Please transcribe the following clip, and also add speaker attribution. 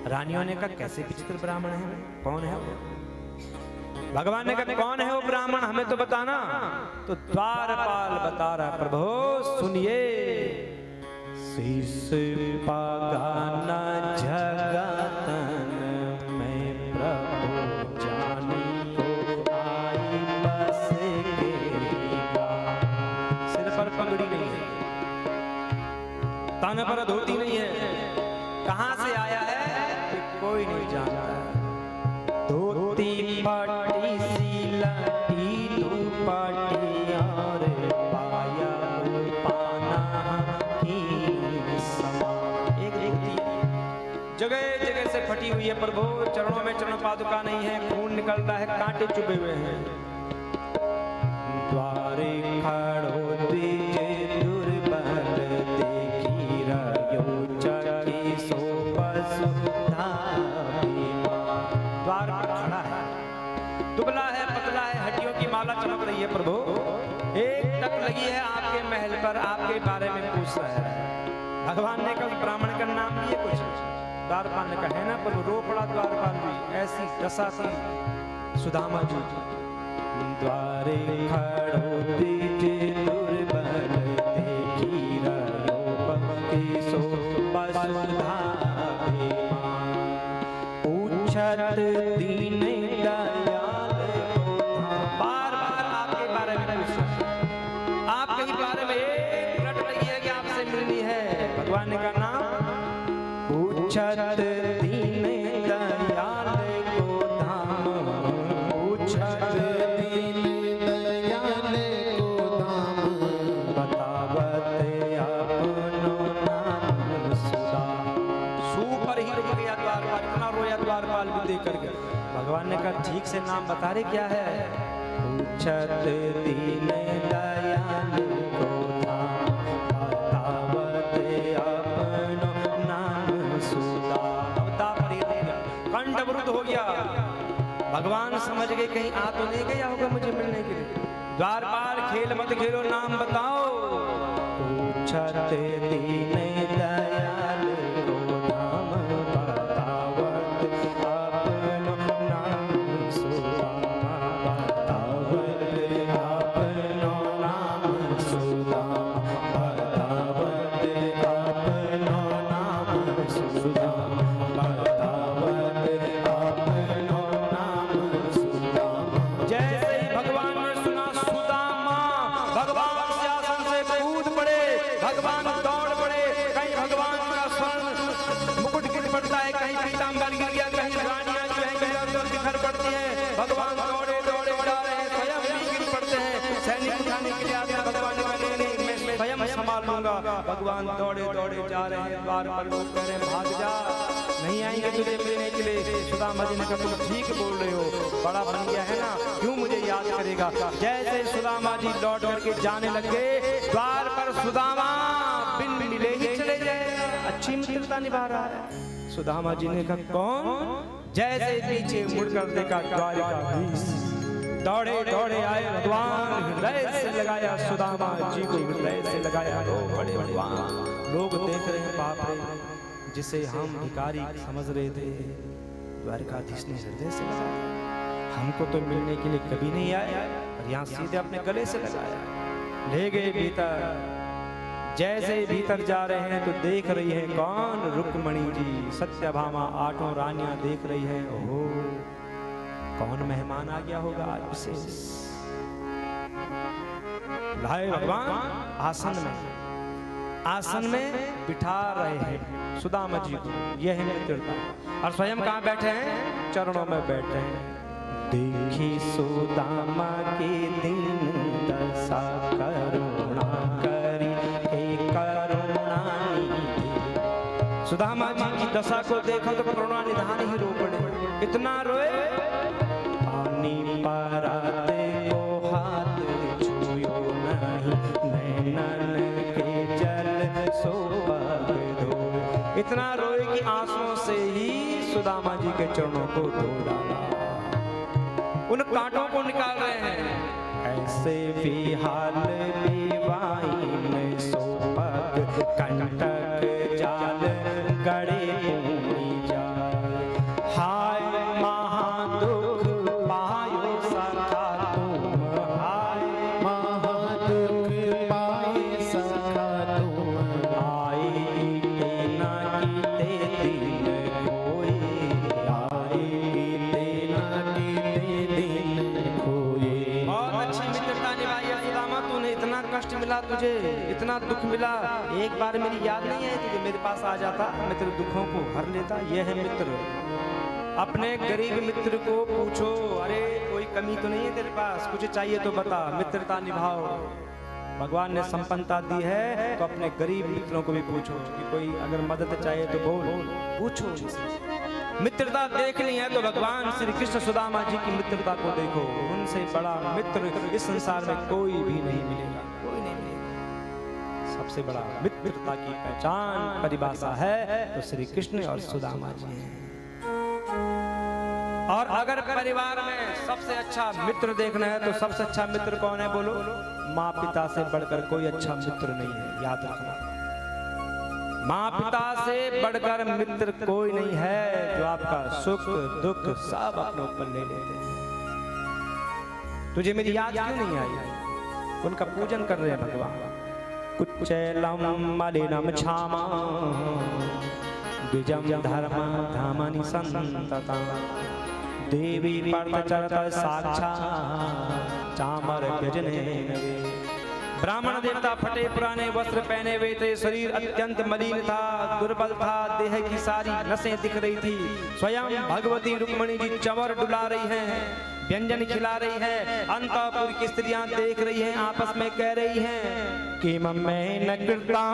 Speaker 1: रानियों ने कहा कैसे विचित्र ब्राह्मण है, कौन है वो? भगवान ने कहा कौन है वो ब्राह्मण, हमें तो बताना। तो द्वारपाल बता रहा, प्रभु सुनिए, शीश पागाना जगतन में प्रभु जानी को आई बस गेगा। सिर पर पगड़ी नहीं है, तन पर धोती नहीं है, कहां से आया है कोई नहीं जानता। धोती पाटी सी लटी दुपट्टी और पाया पाना की समा। एक जगह जगह से फटी हुई है प्रभु, चरणों में चरण पादुका नहीं है, खून निकल रहा है, कांटे चुभे हुए हैं। द्वारे खड़ो दीजे दुर्बल देखी रयो चकी सो पसुधा। द्वार पर खड़ा है, दुबला है, पतला है, हड्डियों की माला चमक रही है प्रभु। एक टक लगी है आपके महल पर, आपके बारे में पूछ रहा है। भगवान ने कहा ब्राह्मण का नाम लिए कुछ? द्वारपाल ने कहा है ना प्रभु, रो पड़ा द्वारपाल भी, ऐसी दशा थी सुदामा जी। द्वारे खड़ो दीजे दुर्बल देखी रयो पकी सो पसुधा। पूछत दीन दयाल बार बार आपके बारे में पूछ रहा, आपके ही बारे में एक रट रही है कि आपसे मिलनी है। भगवान ने कहा नाम? पूछत दीन दयाल को धाम, पूछत दीन दयाल को धाम, बतावत अपनो नाम सुधा। सुपर ही रुक गया द्वारपाल, इतना रोया द्वारपाल भी देख करके। भगवान ने कहा ठीक से नाम बता रहे क्या है? पूछत दीन दयाल को धाम, बतावत अपनो नाम सुधा। कंठ अवरुद्ध हो गया, भगवान समझ गए कहीं आ तो नहीं गया होगा मुझे मिलने के लिए। द्वारपाल खेल मत खेलो, नाम बताओ। पूछत दीन दयाल को धाम, बतावत अपनो नाम सुधा, बतावत अपनो नाम सुधा, बतावत अपनो नाम सुधा, बतावत अपनो नाम सुधा। जैसे ही भगवान ने सुना सुदामा, भगवान सिंहासन से कूद पड़े, भगवान दौड़ पड़े। कहीं भगवान का स्वर्ण मुकुट गिर पड़ता है, कहीं पीतांबर गिर गया, कहीं रानियां जो है इधर बिखर पड़ती है। भगवान दौड़े दौड़े जा रहे हैं, स्वयं भी गिर पड़ते हैं। सैनिक उठाने के लिए आते हैं, भगवान ने नहीं मैं स्वयं संभाल लूंगा। भगवान दौड़े दौड़े जा रहे हैं, द्वार पर लोग कह रहे हैं भाग जा, नहीं आएंगे तुझे मिलने के लिए। सुदामा जी ने कहा तुम ठीक बोल रहे हो, बड़ा बन गया है ना, क्यों मुझे याद करेगा। जैसे सुदामा जी लौट करके जाने लगे, द्वार पर सुदामा बिन मिले ही चले गए। अच्छी मित्रता निभा रहा है। सुदामा जी ने कहा कौन? जैसे पीछे मुड़कर देखा द्वारिकाधीश दौड़े दौड़े आए। भगवान हृदय से लगाया सुदामा जी को, हृदय से लगाया। बड़े भगवान लोग देख रहे हैं, बाप रे, जिसे हम भिखारी समझ रहे थे द्वारिकाधीश ने हृदय से लगाया। हमको तो मिलने के लिए कभी नहीं आया, और यहाँ सीधे अपने गले से लगाया। ले गए भीतर। जैसे भीतर जा रहे हैं तो देख रही है कौन? रुक्मणी जी, सत्यभामा, आठों रानियां देख रही है। ओहो, कौन मेहमान आ गया होगा आज विशेष। लाए भगवान आसन में बिठा रहे हैं सुदामा जी को। यह है मित्रता। और स्वयं कहाँ बैठे हैं? चरणों में बैठे हैं। देखी सुदामा के दिन दशा, करुणा करी हे करुणा निधि। सुदामा जी की दशा को देखा तो करुणा निधान ही रो पड़े। इतना रोए, पानी पराते को हाथ छुयो नहीं, नैनन के जल सो पग धोए। इतना रोए कि आंसुओं से ही सुदामा जी के चरणों को धो डाला, उन कांटों को निकाल रहे हैं। ऐसे भी हाल विवाहिन सो पग कंटक जाल गड़े कीते दिन खोए, यारे कीते ना कीते दिन खोए। बहुत अच्छी मित्रता निभाई है सुदामा तूने, इतना कष्ट मिला तुझे, इतना दुख मिला, एक बार मेरी याद नहीं आई तुझे, मेरे पास आ जाता, मैं तेरे दुखों को हर लेता। यह है मित्र। अपने गरीब मित्र को पूछो, अरे कोई कमी तो नहीं है तेरे पास, कुछ चाहिए तो बता, मित्रता निभाओ। भगवान ने संपन्नता दी है तो अपने गरीब मित्रों को भी पूछो कि कोई अगर मदद चाहिए तो बोल, पूछो उनसे। मित्रता देखनी है तो भगवान श्री कृष्ण सुदामा जी की मित्रता को देखो, उनसे बड़ा मित्र इस संसार में कोई भी नहीं मिलेगा, कोई नहीं मिलेगा। सबसे बड़ा मित्रता की पहचान परिभाषा है तो श्री कृष्ण और सुदामा जी हैं। और अगर परिवार में सबसे अच्छा मित्र देखना है तो सबसे अच्छा मित्र कौन है बोलो? माँ पिता से बढ़कर कोई अच्छा मित्र नहीं है, याद रखना। माँ पिता से बढ़कर मित्र कोई नहीं है जो आपका सुख दुख सब अपने ऊपर ले लेते हैं। तुझे मेरी याद क्यों नहीं आई? उनका पूजन कर रहे हैं भगवान। कुच्चैलम मलिनम क्षामा द्विजम धर्म धामनि संतता देवी पर्तचरत साक्षात् चामर व्यजने नवे। ब्राह्मण देवता फटे पुराने वस्त्र पहने हुए थे, शरीर अत्यंत मलिन था, दुर्बल था, देह की सारी नसें दिख रही थी। स्वयं भगवती रुक्मणी जी चंवर डुला रही हैं, व्यंजन खिला रही है, अंतःपुर की स्त्रियां देख रही हैं, आपस में कह रही हैं कि मैं न कृता